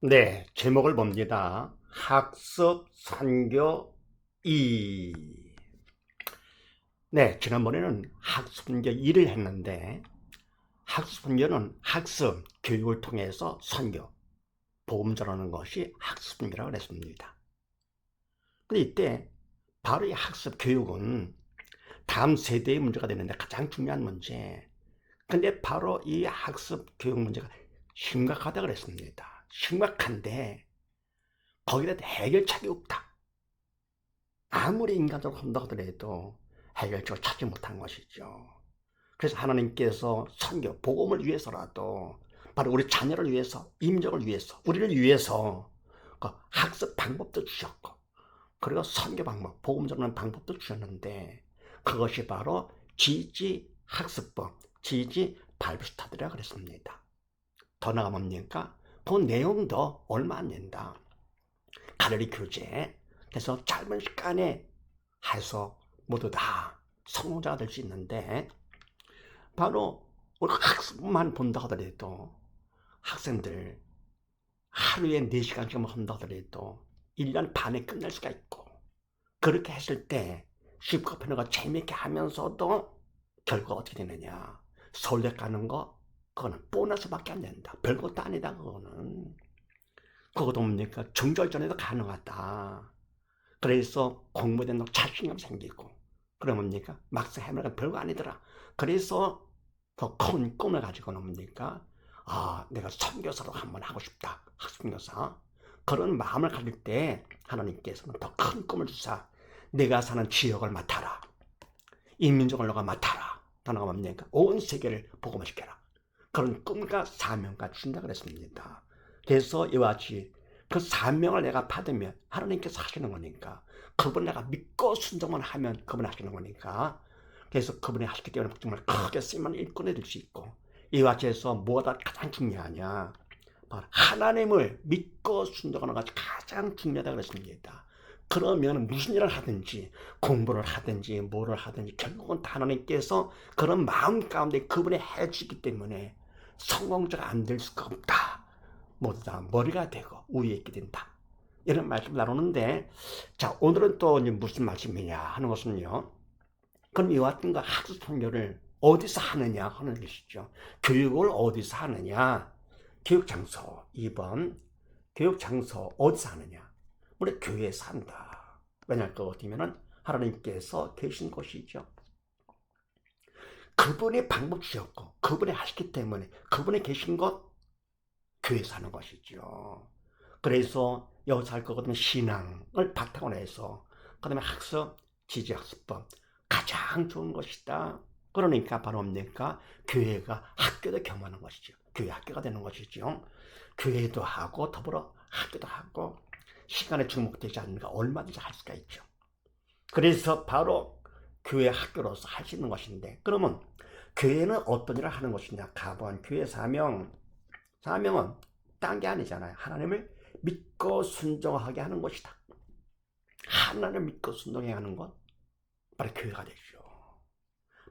네, 제목을 봅니다. 학습 선교 2. 네, 지난번에는 학습 선교 2를 했는데, 학습 선교는 학습, 교육을 통해서 선교, 복음 전하는 것이 학습 선교라고 그랬습니다. 근데 이때 바로 이 학습 교육은 다음 세대의 문제가 되는데 가장 중요한 문제. 근데 바로 이 학습 교육 문제가 심각하다고 그랬습니다. 심각한데 거기에 대해 해결책이 없다. 아무리 인간적으로 한다고 하더라도 해결책을 찾지 못한 것이죠. 그래서 하나님께서 선교, 복음을 위해서라도 바로 우리 자녀를 위해서, 임종을 위해서, 우리를 위해서 그 학습 방법도 주셨고, 그리고 선교 방법, 복음 전하는 방법도 주셨는데, 그것이 바로 지지 학습법, 지지 바이블 스터디라 그랬습니다. 더 나아가 뭡니까? 그 내용도 얼마 안 된다. 가르리 교재. 그래서 짧은 시간에 해서 모두 다 성공자가 될 수 있는데, 바로 우리가 학습만 본다 하더라도 학생들 하루에 4시간씩만 한다 하더라도 1년 반에 끝낼 수가 있고, 그렇게 했을 때 쉽고 편하고 재미있게 하면서도 결과가 어떻게 되느냐, 서울대 가는 거 그거는 보너스밖에 안 된다. 별것도 아니다. 그것도 뭡니까 중절전에도 가능하다. 그래서 공부에 대한 자신감 생기고, 그러면 뭡니까 막상 해보니까 별거 아니더라. 그래서 더 큰 꿈을 가지고 뭡니까 내가 선교사도 한번 하고 싶다. 학습교사. 그런 마음을 가질 때 하나님께서는 더 큰 꿈을 주사 내가 사는 지역을 맡아라. 인민족을 너가 맡아라. 단어가 뭡니까 온 세계를 복음화시켜라. 그런 꿈과 사명과 준다 그랬습니다. 그래서 이와 같이 그 사명을 내가 받으면 하나님께서 하시는 거니까, 그분 내가 믿고 순종만 하면 그분이 하시는 거니까, 그래서 그분이 하시기 때문에 정말 크게 쓰임만 일꾼이 될 수 있고, 이와 같이 해서 뭐가 가장 중요하냐, 바로 하나님을 믿고 순종하는 것이 가장 중요하다고 그랬습니다. 그러면 무슨 일을 하든지 공부를 하든지 뭐를 하든지 결국은 다 하나님께서 그런 마음 가운데 그분이 해주기 때문에 성공자가 안 될 수가 없다. 모두 다 머리가 되고 우위에 있게 된다. 이런 말씀 나누는데, 자, 오늘은 또 무슨 말씀이냐 하는 것은요. 그럼 이와 같은 거 학습 선교를 어디서 하느냐 하는 것이죠. 교육을 어디서 하느냐. 교육 장소 2번. 교육 장소 어디서 하느냐. 우리 교회에서 한다. 왜냐하면 그거 어디면은 하나님께서 계신 곳이죠. 그분이 방법 주셨고 그분이 하시기 때문에 그분이 계신 곳 교회에서 하는 것이죠. 그래서 여기서 할 거거든요. 신앙을 바탕으로 해서 그 다음에 학습, 지지학습법 가장 좋은 것이다. 그러니까 바로 뭡니까 교회가 학교도 겸하는 것이죠. 교회 학교가 되는 것이죠. 교회도 하고 더불어 학교도 하고 시간에 주목되지 않는가 얼마든지 할 수가 있죠. 그래서 바로 교회 학교로서 할 수 있는 것인데, 그러면 교회는 어떤 일을 하는 것이냐. 가본 교회 사명은 딴 게 아니잖아요. 하나님을 믿고 순종하게 하는 것이다. 하나님을 믿고 순종해야 하는 것, 바로 교회가 되죠.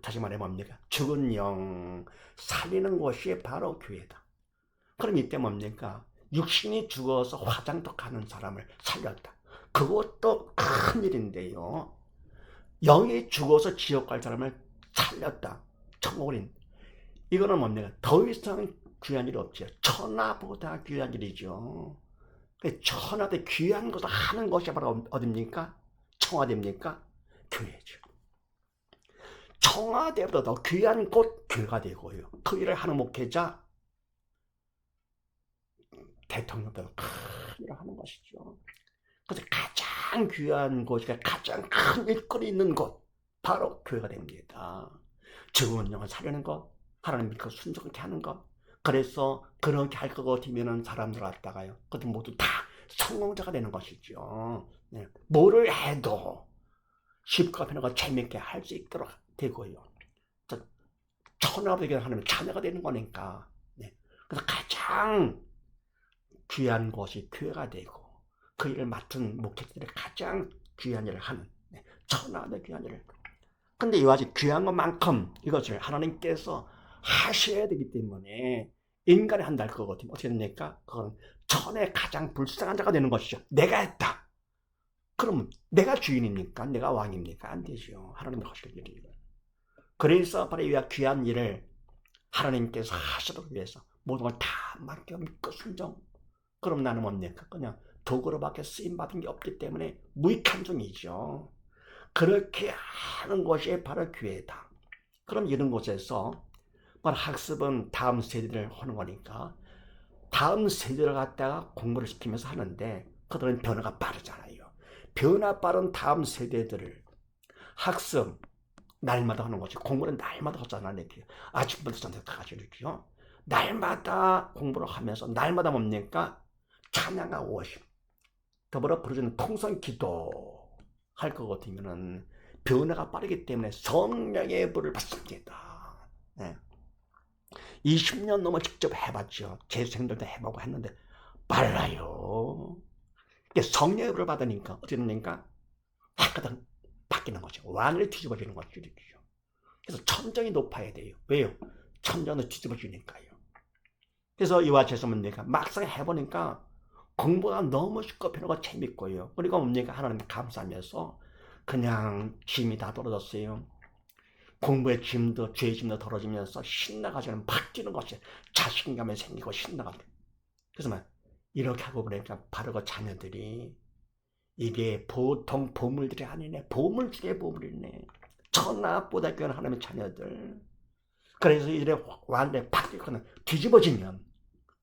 다시 말해 뭡니까 죽은 영 살리는 것이 바로 교회다. 그럼 이때 뭡니까 육신이 죽어서 화장터 가는 사람을 살렸다. 그것도 큰 일인데요. 영이 죽어서 지옥 갈 사람을 살렸다. 천국인. 이거는 뭡니까 더 이상 귀한 일이 없죠. 천하보다 귀한 일이죠. 천하대 귀한 것을 하는 것이 바로 어딥니까? 청와대입니까? 교회죠. 청와대보다 더 귀한 곳 교회가 되고요. 그 일을 하는 목회자 대통령보다 큰 일을 하는 것이죠. 그래서 가장 귀한 곳이가 가장 큰 일거리 있는 곳 바로 교회가 됩니다. 죽은 영을 살리는 것, 하나님 믿고 순종케 하는 것. 그래서 그렇게 할 것 같으면 사람들 왔다가요. 그것도 모두 다 성공자가 되는 것이죠. 네. 뭐를 해도 쉽고 편하고 재밌게 할 수 있도록 되고요. 천하보다 하나님 자녀가 되는 거니까. 네. 그래서 가장 귀한 것이 교회가 되고, 그 일을 맡은 목회자들이 가장 귀한 일을 하는, 네. 천하보다 귀한 일을. 근데 이와 같이 귀한 것만큼 이것을 하나님께서 하셔야 되기 때문에 인간이 한다 할 거거든요. 어떻게 됩니까? 그건 전에 가장 불쌍한 자가 되는 것이죠. 내가 했다. 그러면 내가 주인입니까? 내가 왕입니까? 안 되죠. 하나님이 하실 일이에요. 그래서 바로 이 귀한 일을 하나님께서 하시도록 위해서 모든 걸 다 맡겨 믿고 순종. 그럼 나는 뭡니까? 그냥 도구로밖에 쓰임받은 게 없기 때문에 무익한 종이죠. 그렇게 하는 것이 바로 교회다. 그럼 이런 곳에서 바로 학습은 다음 세대를 하는 거니까 다음 세대를 갖다가 공부를 시키면서 하는데 그들은 변화가 빠르잖아요. 변화 빠른 다음 세대들을 학습 날마다 하는 거지. 공부는 날마다 하잖아. 이렇게 아침부터 저녁까지 이렇게요. 날마다 공부를 하면서 날마다 뭡니까? 찬양과 워십 더불어 부르짖는 통성 기도 할 것 같으면은 변화가 빠르기 때문에 성령의 불을 받습니다. 네. 20년 넘어 직접 해봤죠. 제 생들도 해보고 했는데 빨라요. 성령의 불을 받으니까 어떻게 됩니까? hak까지 바뀌는 거죠. 완전히 뒤집어지는 거죠. 그래서 천정이 높아야 돼요. 왜요? 천정은 뒤집어지니까요. 그래서 이와 같이 뭡니까? 막상 해보니까 공부가 너무 쉽고 편하고 재밌고요. 그리고 뭡니까? 하나님께 감사하면서 그냥 짐이 다 떨어졌어요. 공부의 짐도 죄의 짐도 덜어지면서 신나가지고 바뀌는 것이 자신감이 생기고 신나가지고. 그래서 이렇게 하고 그러니까 바로 그 자녀들이 이게 보통 보물들이 아니네. 보물 중에 보물이네. 천하보다 귀한 하나님의 자녀들. 그래서 이래 완전히 바뀌거나 뒤집어지면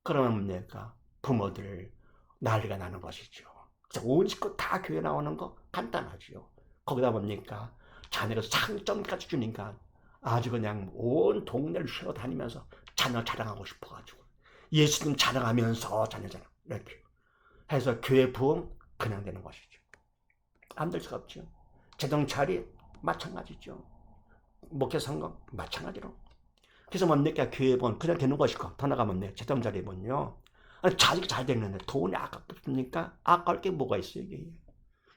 그러면 뭡니까? 부모들 난리가 나는 것이죠. 그래서 온 식구 다 교회 나오는 거 간단하죠. 거기다 뭡니까? 자녀가 상점까지 주니까 아주 그냥 온 동네를 쉬러 다니면서 자녀 자랑하고 싶어가지고 예수님 자랑하면서 자녀 자랑 이렇게 해서 교회 부흥 그냥 되는 것이죠. 안 될 수가 없죠. 재정찰이 마찬가지죠. 목회 성공 마찬가지로. 그래서 뭡니까? 교회 부흥 그냥 되는 것이고 더 나가면 뭡니까? 재정찰이 뭐요? 자식 잘 됐는데 돈이 아깝습니까? 아까울 게 뭐가 있어요 이게.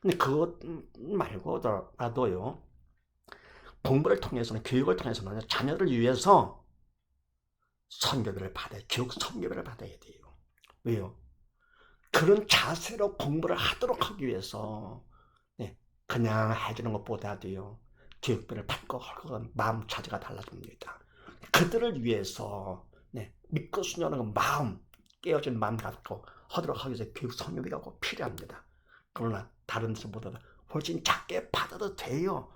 근데 그것 말고라도요. 공부를 통해서는 교육을 통해서는 자녀들을 위해서 선교를 받아야 교육 선교를 받아야 돼요. 왜요? 그런 자세로 공부를 하도록 하기 위해서 그냥 해주는 것보다도요. 교육비를 받고 그건 마음 자세가 달라집니다. 그들을 위해서 믿고 순종하는 마음 깨어진 마음 갖고 하도록 하기 위해서 교육 선교비가 꼭 필요합니다. 그러나 다른 데서보다 훨씬 작게 받아도 돼요.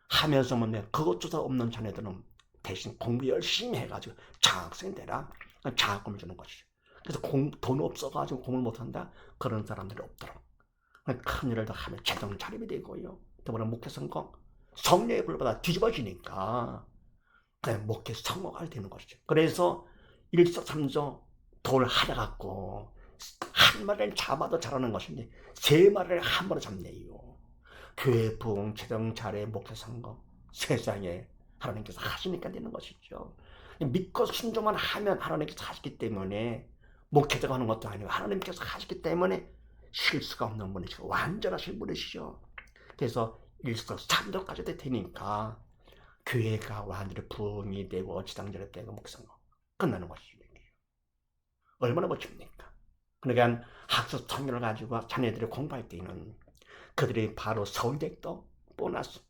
하면서 그것조차 없는 자녀들은 대신 공부 열심히 해가지고 장학생 되라 장학금을 주는 것이죠. 그래서 돈 없어가지고 공부를 못한다 그런 사람들이 없도록 큰 일을 더 하면 재정 자립이 되고요. 더불어 목회 성공 성령의 불보다 뒤집어지니까 목회 성공하게 되는 것이죠. 그래서 일석삼조 돌 하나 갖고 한 마리를 잡아도 자라는 것인데 세 마리를 한 번에 잡네요. 교회 부흥, 재정 잘해, 목회 성공 세상에 하나님께서 하시니까 되는 것이죠. 믿고 순종만 하면 하나님께서 하시기 때문에 목회자가 하는 것도 아니고 하나님께서 하시기 때문에 실수가 없는 분이시고 완전하신 분이시죠. 그래서 일석삼조까지도 되니까 교회가 완전히 부흥이 되고 지당절이 되고 목회 성공 끝나는 것이죠. 얼마나 멋집니까? 그러니까 학습 성경을 가지고 자녀들이 공부할 때는 그들이 바로 서울대도 보너스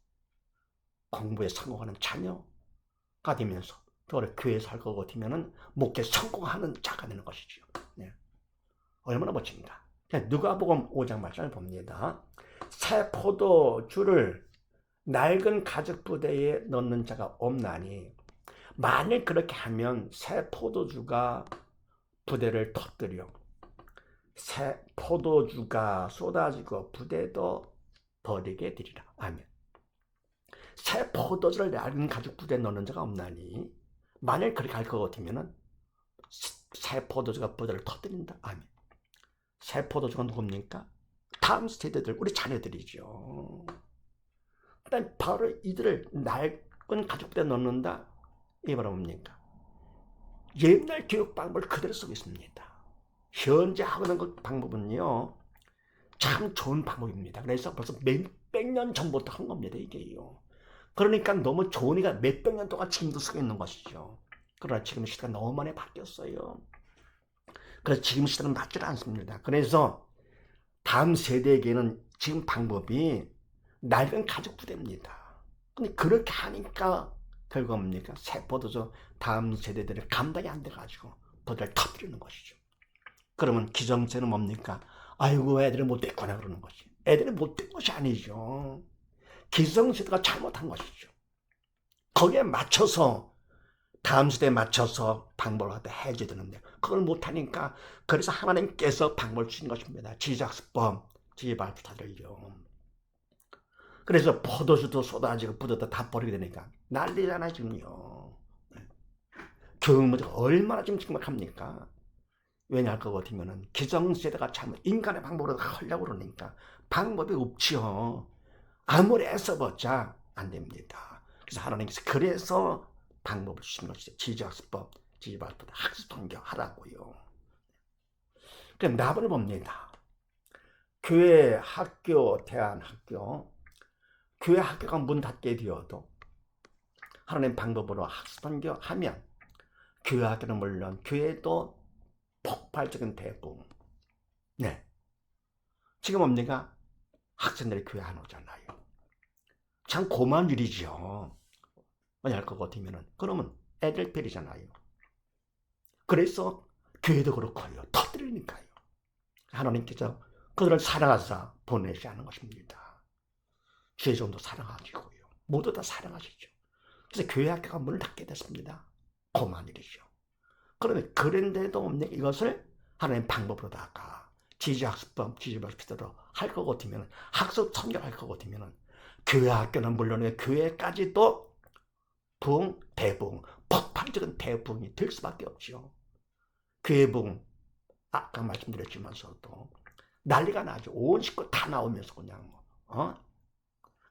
공부에 성공하는 자녀가 되면서 또 교회에 살 것 같으면 목회 성공하는 자가 되는 것이죠. 얼마나 멋집니다. 누가복음 5장 말씀을 봅니다. 새 포도주를 낡은 가죽 부대에 넣는 자가 없나니 만일 그렇게 하면 새 포도주가 부대를 터뜨려 새 포도주가 쏟아지고 부대도 버리게 되리라. 아멘. 새 포도주를 낡은 가죽 부대에 넣는 자가 없나니 만일 그렇게 할 것 같으면 새 포도주가 부대를 터뜨린다. 아멘. 새 포도주가 누굽니까? 다음 세대들 우리 자녀들이죠. 일단 바로 이들을 낡은 가죽 부대에 넣는다. 이게 바로 뭡니까? 옛날 교육 방법을 그대로 쓰고 있습니다. 현재 하고 있는 그 방법은요 참 좋은 방법입니다. 그래서 벌써 몇백 년 전부터 한 겁니다. 이게요. 그러니까 너무 좋으니까 몇백 년 동안 지금도 쓰고 있는 것이죠. 그러나 지금 시대가 너무 많이 바뀌었어요. 그래서 지금 시대는 맞지 않습니다. 그래서 다음 세대에게는 지금 방법이 낡은 가족 부대입니다. 근데 그렇게 하니까 결과 뭡니까? 세포도 다음 세대들이 감당이 안 돼가지고 부대를 터뜨리는 것이죠. 그러면 기정세는 뭡니까? 아이고 애들이 못됐구나 그러는 것이. 애들이 못된 것이 아니죠. 기성세대가 잘못한 것이죠. 거기에 맞춰서 다음 세대에 맞춰서 방법을 하다 해줘야 되는데 그걸 못하니까 그래서 하나님께서 방법을 주신 것입니다. 지지학습법, 지지발표다들요. 그래서 포도주도 쏟아지고 부도도 다 버리게 되니까 난리잖아요 지금요. 교육 문제가 얼마나 지금 심각합니까? 왜냐 할 것 같으면은 기성세대가 잘못 인간의 방법으로 하려고 그러니까 방법이 없지요. 아무리 애써봤자 안 됩니다. 그래서 하나님께서 그래서 방법을 주신 것이죠. 지지학습법, 지지발표, 학습통교 하라고요. 그럼 답을 봅니다. 교회, 학교, 대안학교, 교회 학교가 문 닫게 되어도 하나님 방법으로 학습통교 하면 교회 학교는 물론 교회도 폭발적인 대부분. 네. 지금 뭡니까? 학생들이 교회 안 오잖아요. 참 고마운 일이죠. 왜냐 할 것 같으면은 그러면 애들 별이잖아요. 그래서 교회도 그렇고요. 터뜨리니까요. 하나님께서 그들을 사랑하사 보내지 않은 것입니다. 주의 종도 사랑하시고요. 모두 다 사랑하시죠. 그래서 교회 학교가 문을 닫게 됐습니다. 고마운 일이죠. 그러면 그런데도 없는 이것을 하나님 방법으로다가 지지학습법, 지지발표로 할 것 같으면 학습 선결할 것 같으면 교회 학교는 물론이고 교회까지도 부흥, 대부흥, 폭발적인 대부흥이 될 수밖에 없죠. 교회 부흥, 아까 말씀드렸지만서도 난리가 나죠. 온 식구 다 나오면서 그냥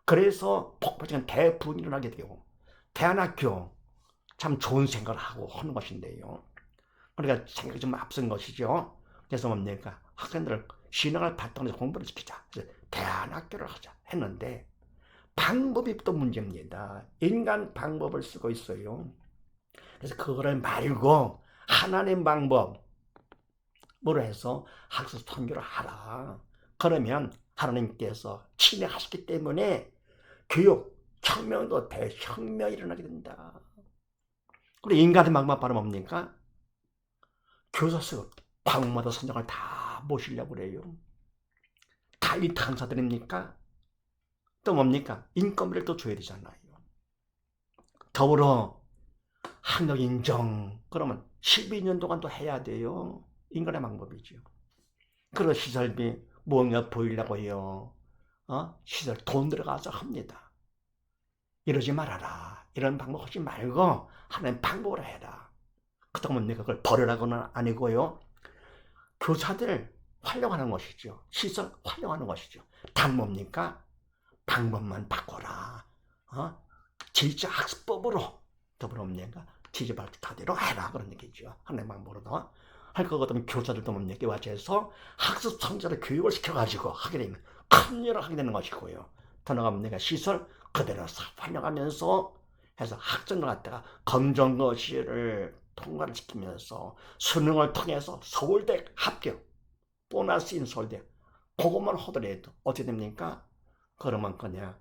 그래서 폭발적인 대부흥이 일어나게 되고 대안학교 참 좋은 생각을 하고 하는 것인데요. 그러니까 생각이 좀 앞선 것이죠. 그래서 뭡니까? 학생들을 신앙을 바탕으로 공부를 시키자. 그래서 대안학교를 하자 했는데 방법이 또 문제입니다. 인간 방법을 쓰고 있어요. 그래서 그거를 말고 하나님 방법으로 해서 학습 선교를 하라. 그러면 하나님께서 친애하시기 때문에 교육, 혁명도 대혁명이 일어나게 된다. 그리고 인간의 방법 바로 뭡니까? 교사 수업, 과목마다 선생을 다 모시려고 그래요. 다 이 강사들입니까? 또 뭡니까? 인건비를 또 줘야 되잖아요. 더불어 학력 인정 그러면 12년 동안 또 해야 돼요. 인간의 방법이죠. 그리고 시설비 무엇냐 보이려고 해요. 시설 돈 들어가서 합니다. 이러지 말아라. 이런 방법 하지 말고 하나님 방법으로 해라. 그렇다면 내가 그걸 버리라고는 아니고요. 교사들 활용하는 것이죠. 시설 활용하는 것이죠. 단 뭡니까? 방법만 바꿔라. 지지학습법으로 더불어 뭡니까? 지지발표대로 해라. 그런 얘기죠. 하나님 방법으로도. 할 것 같으면 교사들도 뭡니까? 와서 학습 성자를 교육을 시켜가지고 하게 되면 큰 일을 하게 되는 것이고요. 더 나가면 시설 그대로 활용하면서 해서 학생들 갖다가 검정고시를 통과를 시키면서 수능을 통해서 서울대 합격, 보너스인 서울대 그것만 하더라도 어떻게 됩니까? 그러면 그냥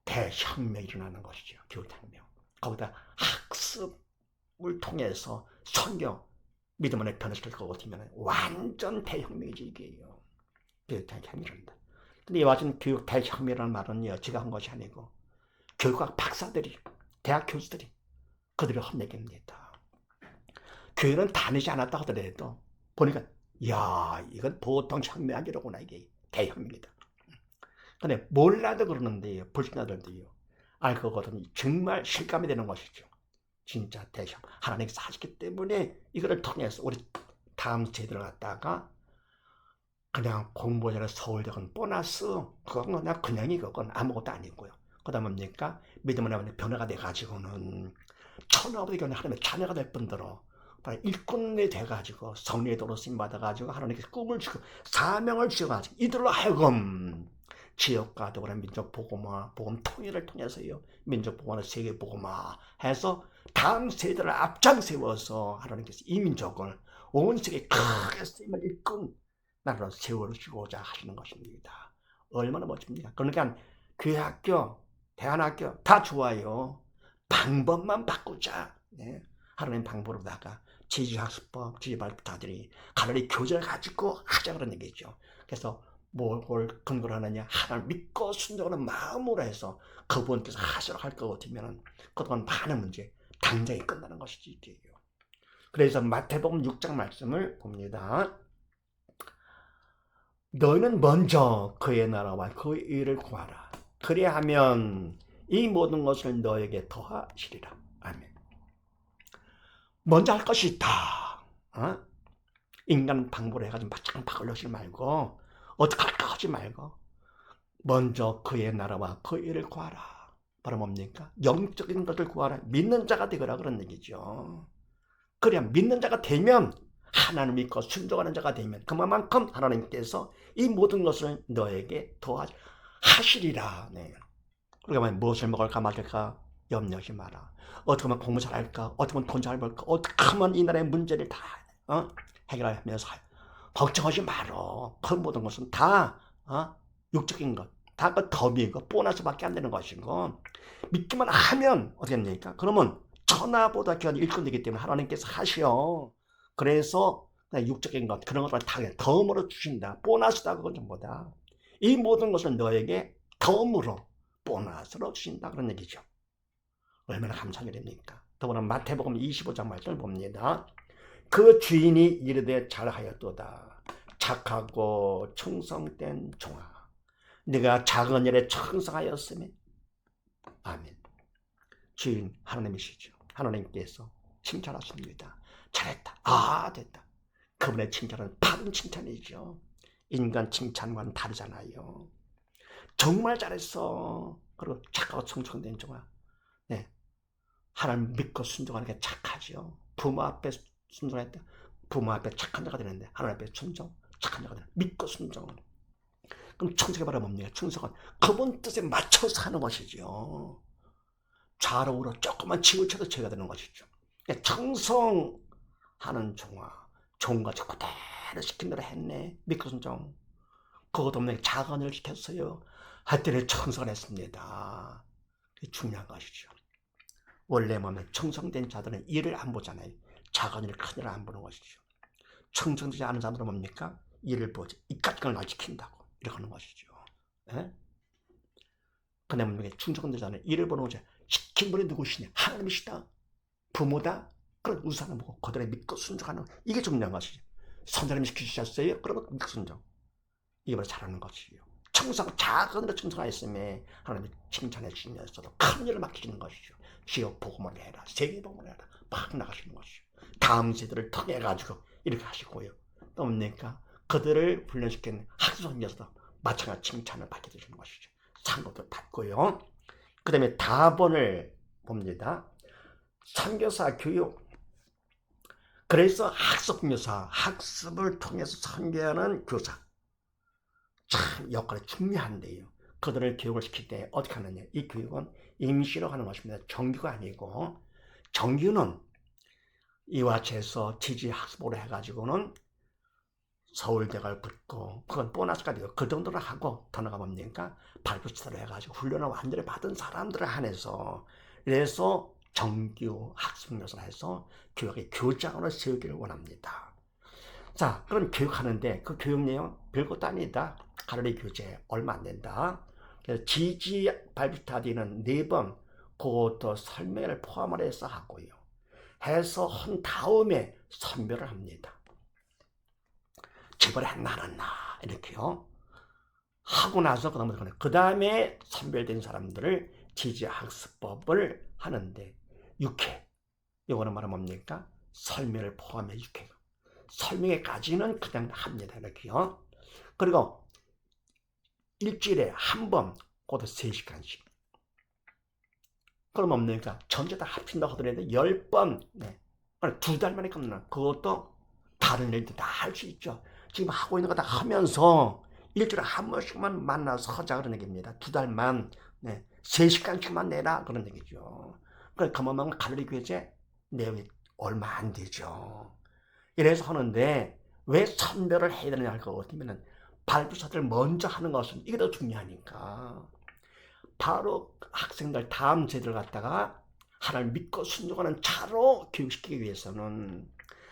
대혁명이 일어나는 것이죠. 교육혁명. 거기다 학습을 통해서 성경, 믿음 안에 변화시킬 것 같으면 완전 대혁명이지 이게요. 교육혁명이란다. 근데 이와 같은 교육 대혁명이라는 말은요, 제가 한 것이 아니고 교육학 박사들이, 대학 교수들이 그들의 헛얘기입니다. 교회는 다니지 않았다 하더라도 보니까 야 이건 보통 혁명 아니로구나 이게 대혁명이다. 근데 몰라도 그러는데요. 불신자들도요. 알 거거든요. 정말 실감이 되는 것이죠. 진짜 대혁 하나님께서 하셨기 때문에 이거를 통해서 우리 다음 세대를 갖다가 그냥 공부하자는 서울대학은 보너스 그건 그냥이 그건 아무것도 아니고요. 그다음 뭡니까? 믿음 안에 변화가 돼가지고는 천하보다 견해 하나님의 자녀가 될 뿐더러 일꾼이 돼가지고 성령의 도로 쓰임 받아가지고 하나님께서 꿈을 주고 사명을 주셔가지고 이들로 하여금 지역과 더불어 민족 복음화, 복음 통일을 통해서요. 민족 복음화, 세계 복음화 해서 다음 세대를 앞장세워서 하나님께서 이 민족을 온 세계에 크게 쓰임을 일꾼 나라로 세워주시고자 하시는 것입니다. 얼마나 멋집니까? 그러니까 교회학교, 대안학교 다 좋아요. 방법만 바꾸자. 네. 하나님 방법으로다가 지지학습법, 지지발표자들이 가나리 교제를 가지고 하자 그런 얘기죠. 그래서 뭘 근거로 하느냐? 하나님을 믿고 순종하는 마음으로 해서 그분께서 하시도록 할 것 같으면 그동안 많은 문제 당장에 끝나는 것이지. 그래서 마태복음 6장 말씀을 봅니다. 너희는 먼저 그의 나라와 그의 의를 구하라. 그리하면 이 모든 것을 너에게 더하시리라. 아멘. 먼저 할 것이 있다. 인간 방법으로 해가지고 막장 박으려지 말고 어떻게 할까 하지 말고 먼저 그의 나라와 그의 의를 구하라. 바로 뭡니까? 영적인 것을 구하라. 믿는 자가 되거라 그런 얘기죠. 그래야 믿는 자가 되면 하나님 믿고 순종하는 자가 되면 그만큼 하나님께서 이 모든 것을 너에게 더하시리라. 네. 그러니까 무엇을 먹을까 마실까 염려하지 마라. 어떻게 하면 공부 잘할까? 어떻게 하면 돈 잘 벌까? 어떻게 하면 이 나라의 문제를 다 해결하면서 걱정하지 마라. 그 모든 것은 다 육적인 것, 다 그 덤이고 보너스밖에 안 되는 것이고 믿기만 하면 어떻게 됩니까? 그러면 천하보다 귀한 일꾼이기 때문에 하나님께서 하시오. 그래서 육적인 것 그런 것을 다 덤으로 주신다. 보너스다 그건 전부다. 이 모든 것을 너에게 덤으로 보너스로 주신다 그런 얘기죠. 얼마나 감사하게 됩니까? 더불어 마태복음 25장 말씀을 봅니다. 그 주인이 이르되 잘하였도다. 착하고 충성된 종아, 네가 작은 일에 충성하였으니 아멘. 주인 하나님이시죠. 하나님께서 칭찬하십니다. 잘했다. 됐다. 그분의 칭찬은 바른 칭찬이죠. 인간 칭찬과는 다르잖아요. 정말 잘했어. 그리고 착하고 충성된 종아. 네. 하나님 믿고 순종하는 게 착하죠. 부모 앞에 순종했다. 부모 앞에 착한 자가 되는데 하나님 앞에 순종, 착한 자가 되는 믿고 순종. 그럼 충성이 바로 뭡니까? 충성은 그분 뜻에 맞춰서 하는 것이죠. 좌로 우로 조금만 치우쳐도 죄가 되는 것이죠. 충성하는 종아, 종같이 그대로 시킨 대로 했네. 믿고 순종. 그것 없는 작은 일을 시켰어요. 할 때는 충성을 했습니다. 그게 중요한 것이죠. 원래 몸에 충성된 자들은 일을 안 보잖아요. 작은 일, 큰 일을 안 보는 것이죠. 충성되지 않은 자들은 뭡니까? 일을 보지. 이까지 걸 날 지킨다고 이렇게 하는 것이죠. 근데 뭡니까? 충성된 자는 일을 보는 거죠. 시킨 분이 누구시냐? 하나님이시다. 부모다. 그런 우상을 보고 그들의 믿고 순종하는 이게 중요한 것이죠. 선생님이 시키셨어요? 그러면 믿고 순종. 이게 바로 잘하는 것이에요. 충성, 작은 데 충성하였음에 하나님이 칭찬해 주시면서도 큰 일을 맡기시는 것이죠. 지역 복음을 해라, 세계 복음을 해라, 막 나가시는 것이죠. 다음 세대를 통해 가지고 이렇게 하시고요. 또 뭡니까? 그들을 훈련시키는 학습성에서도 마찬가지 칭찬을 받게 되시는 것이죠. 상고도 받고요. 그 다음에 다본을 봅니다. 선교사 교육. 그래서 학습교사, 학습을 통해서 선교하는 교사. 참 역할이 중요한데요. 그들을 교육을 시킬 때 어떻게 하느냐. 이 교육은 임시로 하는 것입니다. 정규가 아니고, 정규는 이와 재서 지지 학습으로 해가지고는 서울대를 붙고 그건 보너스가 되고 그 정도를 하고 더 나가 뭡니까? 발표치사를 해가지고 훈련을 완전히 받은 사람들을 한해서 그래서 정규 학습교사를 해서 교육의 교장으로 세우기를 원합니다. 자, 그럼 교육하는데 그 교육 내용 별것도 아니다. 가르리 교재 얼마 안 된다. 그래서 지지 발표타디는 4번 그것도 설명을 포함을 해서 하고요. 해서 한 다음에 선별을 합니다. 제발 했나 안 했나 이렇게요. 하고 나서 그 다음에 선별된 사람들을 지지학습법을 하는데 6회. 이거는 말하면 뭡니까? 설명을 포함해 6회. 설명회까지는 그냥 합니다. 이렇게요. 그리고 일주일에 한 번, 그것도 3시간씩. 그럼 뭡니까? 전체 다 합친다고 하더라도 10번, 2달 만에 끝나는 그것도 다른 일도 다 할 수 있죠. 지금 하고 있는 거 다 하면서 일주일에 한 번씩만 만나서 하자 그런 얘기입니다. 2달만 3시간씩만 내라 그런 얘기죠. 그래 그만한 갈릴리 교제 내용이 얼마 안 되죠. 이래서 하는데 왜 선별을 해야 되느냐 할 것 같으면은 발부사들을 먼저 하는 것은 이게 더 중요하니까. 바로 학생들 다음 세대를 갖다가 하나님을 믿고 순종하는 자로 교육시키기 위해서는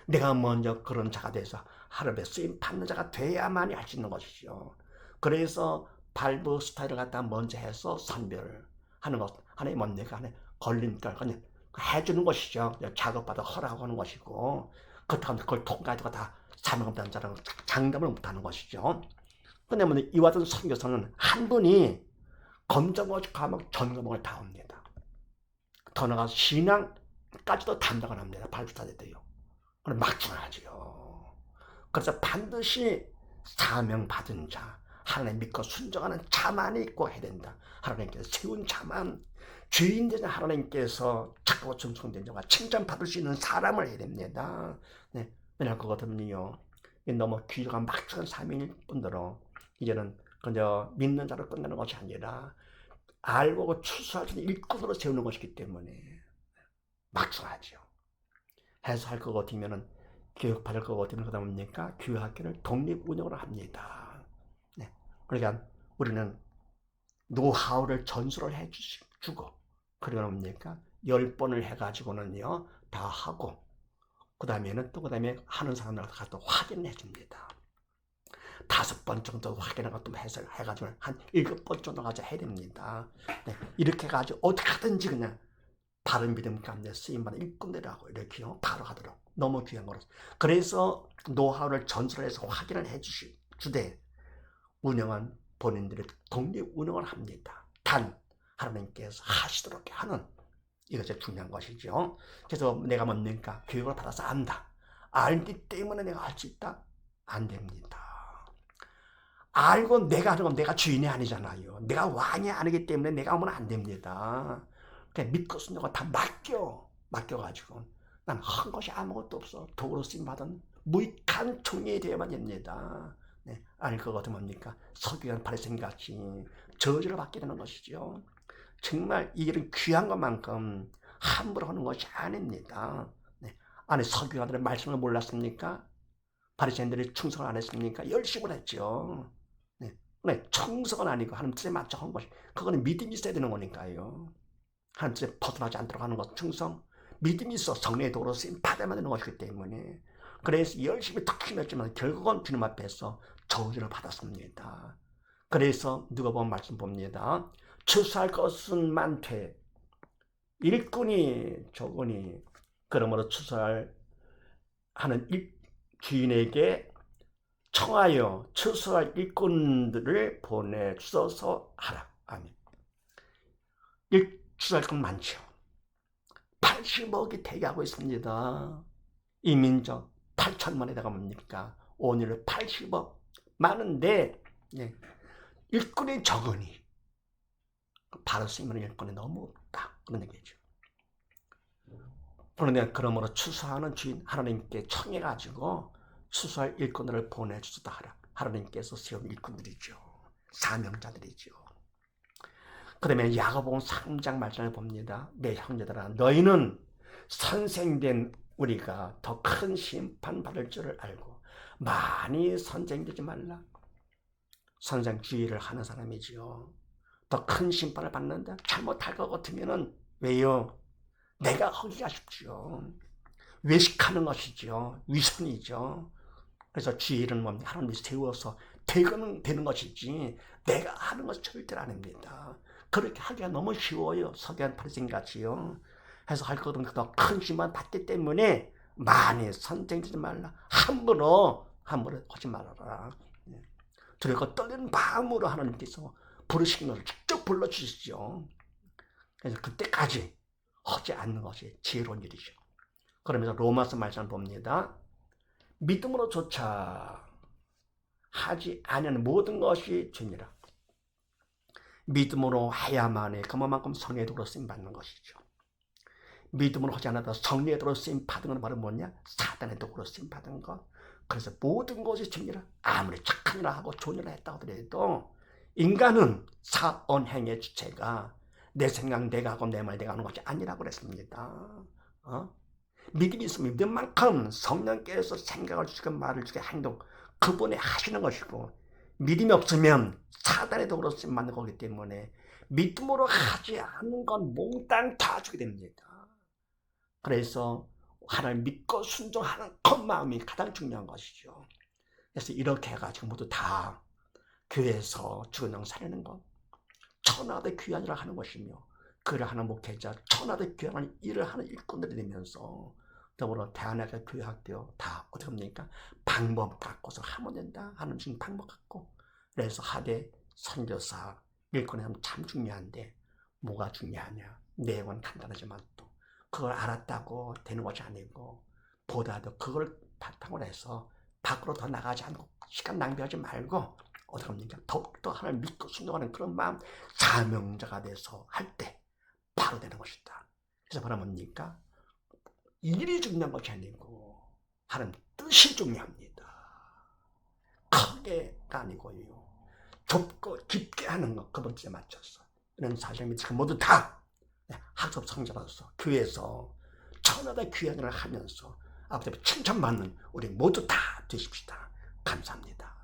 내가 먼저 그런 자가 돼서 하나님의 쓰임 받는 자가 돼야만이 할 수 있는 것이죠. 그래서 발부 스타일을 갖다가 먼저 해서 선별하는 것, 하나의 먼저가 하나의 걸림돌, 그냥 해주는 것이죠. 작업받아 허락하는 것이고, 그렇다고 그걸 통과해도 다 사명받는 자라고 장담을 못하는 것이죠. 근데 이와 같은 선교사는 한 분이 검정고시 과목 전 과목을 다 옵니다. 더 나아가서 신앙까지도 담당을 합니다. 발부사대도요. 그럼 막중하지요. 그래서 반드시 사명받은 자, 하나님 믿고 순종하는 자만이 있고 해야 된다. 하나님께서 세운 자만, 주인 되는 하나님께서 착하고 충성된 자가 칭찬받을 수 있는 사람을 해야 됩니다. 네, 왜냐하면 그거든요. 너무 귀중한 막중한 사명일 뿐더러 이제는 그저 믿는 자로 끝나는 것이 아니라 알고 추수할 수 있는 일꾼으로 세우는 것이기 때문에 막중하죠. 해서 할 것 같으면은 교육받을 것 같으면 그다음 뭡니까? 교육학교를 독립 운영을 합니다. 네. 그러니까 우리는 노하우를 전수를 해주고 그러면 뭡니까? 10번을 해가지고는요 다 하고 그 다음에는 또 그 다음에 하는 사람들 가서 확인해 줍니다. 5번 정도 확인하고 또 해가지고 한 7번 정도 가서 해야 됩니다. 네. 이렇게 해가지고 어떻게든지 그냥 바른 믿음 가운데 쓰임받은 일꾼들하고 이렇게요 바로 하도록 너무 귀한 거라서 그래서 노하우를 전수해서 확인을 해주되 운영한 본인들이 독립 운영을 합니다. 단 하나님께서 하시도록 하는 이것이 중요한 것이죠. 그래서 내가 뭡니까? 교육을 받아서 안다. 알기 때문에 내가 할 수 있다? 안 됩니다. 알고 내가 하는 건 내가 주인이 아니잖아요. 내가 왕이 아니기 때문에 내가 하면 안 됩니다. 그냥 믿고 순종을 다 맡겨가지고 난 한 것이 아무것도 없어. 도구로 쓰임받은 무익한 종이 되어야만 됩니다. 네, 아닐 것 같으면 뭡니까? 서기관 바리새인같이 저주를 받게 되는 것이죠. 정말 이런 귀한 것만큼 함부로 하는 것이 아닙니다. 네, 아니 서기관들의 말씀을 몰랐습니까? 바리새인들이 충성을 안 했습니까? 열심을 했죠. 네, 충성은 아니고 하나님 뜻에 맞춰 한 것이 그거는 믿음이 있어야 되는 거니까요. 하나님 뜻에 벗어나지 않도록 하는 것 충성 믿음이 있어 성령의 도로 쓰임 받아야 되는 것이기 때문에 그래서 열심히 특히 했지만 결국은 주님 앞에서 저주를 받았습니다. 그래서 누가 보면 말씀 봅니다. 추수할 것은 많되 일꾼이 적으니 그러므로 추수할 하는 주인에게 청하여 추수할 일꾼들을 보내 주소서 하라. 아멘. 추수할 건 많죠. 80억이 대기하고 있습니다. 이 민족 8천만에다가 뭡니까? 오늘 80억 많은데 예. 일꾼이 적으니 바로 쓰임하는 일꾼이 너무 없다. 그런 얘기죠. 그런데 그러므로 추수하는 주인 하나님께 청해가지고 추수할 일꾼들을 보내주다 하라. 하나님께서 세운 일꾼들이죠. 사명자들이죠. 그 다음에 야고보서 3장 말씀을 봅니다. 내 형제들아 너희는 선생된 우리가 더 큰 심판 받을 줄을 알고 많이 선생되지 말라. 선생주의를 하는 사람이지요. 더 큰 심판을 받는다. 잘못할 것 같으면은 왜요? 내가 하기가 쉽죠. 외식하는 것이죠. 위선이죠. 그래서 주의는 뭡니까? 하나님이 세워서 되는 것이지 내가 하는 것은 절대로 아닙니다. 그렇게 하기가 너무 쉬워요. 서기관 바리새인같이요. 해서 할 것은 더 큰 심판 받기 때문에 많이 선생되지 말라. 함부로 하지 말아라. 두렵고 떨리는 마음으로 하나님께서 부르시는 것을 직접 불러주시죠. 그래서 그때까지 하지 않는 것이 지혜로운 일이죠. 그러면서 로마서 말씀을 봅니다. 믿음으로조차 하지 아니하는 모든 것이 죄니라. 믿음으로 해야만이 그만큼 성령의 도로 쓰임 받는 것이죠. 믿음으로 하지 않아도 성령의 도로 쓰임 받은 건 바로 뭐냐? 사단의 도로 쓰임 받은 것. 그래서 모든 것이 죄니라. 아무리 착한 일을 하고 좋은 일을 했다고 하더라도 인간은 사언행의 주체가 내 생각 내가 하고 내 말 내가 하는 것이 아니라고 그랬습니다. 믿음이 있으면 믿는 만큼 성령께서 생각을 주시고 말을 주시고 행동 그분이 하시는 것이고, 믿음이 없으면 사단에도 그렇지 만든 거기 때문에 믿음으로 하지 않는 건 몽땅 다 주게 됩니다. 그래서 하나님 믿고 순종하는 그 마음이 가장 중요한 것이죠. 그래서 이렇게 해가지고 모두 다 교회에서 죽은 영 살리는 것, 천하대 귀한 일을 하는 것이며, 그를 하는 목회자, 천하대 귀한 일을 하는 일꾼들이 되면서 더불어 대한학교 교회학교 다 어떻게 합니까? 방법 갖고서 하면 된다 하는 지금 방법 갖고, 그래서 하대 선교사 일꾼이 하면 참 중요한데, 뭐가 중요하냐? 내용은 간단하지만 또 그걸 알았다고 되는 것이 아니고, 보다도 그걸 바탕으로 해서 밖으로 더 나가지 않고 시간 낭비하지 말고 어떻게 합니까? 더욱더 하나님 믿고 순종하는 그런 마음, 사명자가 돼서 할 때 바로 되는 것이다. 그래서 뭐라 뭡니까? 일이 중요한 것이 아니고 하나님 뜻이 중요합니다. 크게가 아니고요, 좁고 깊게 하는 것, 그 번째에 맞춰서 이런 사실이 지금 모두 다 학습 성자로서 교회에서 천하다 귀한 일을 하면서 아버지 칭찬받는 우리 모두 다 되십시다. 감사합니다.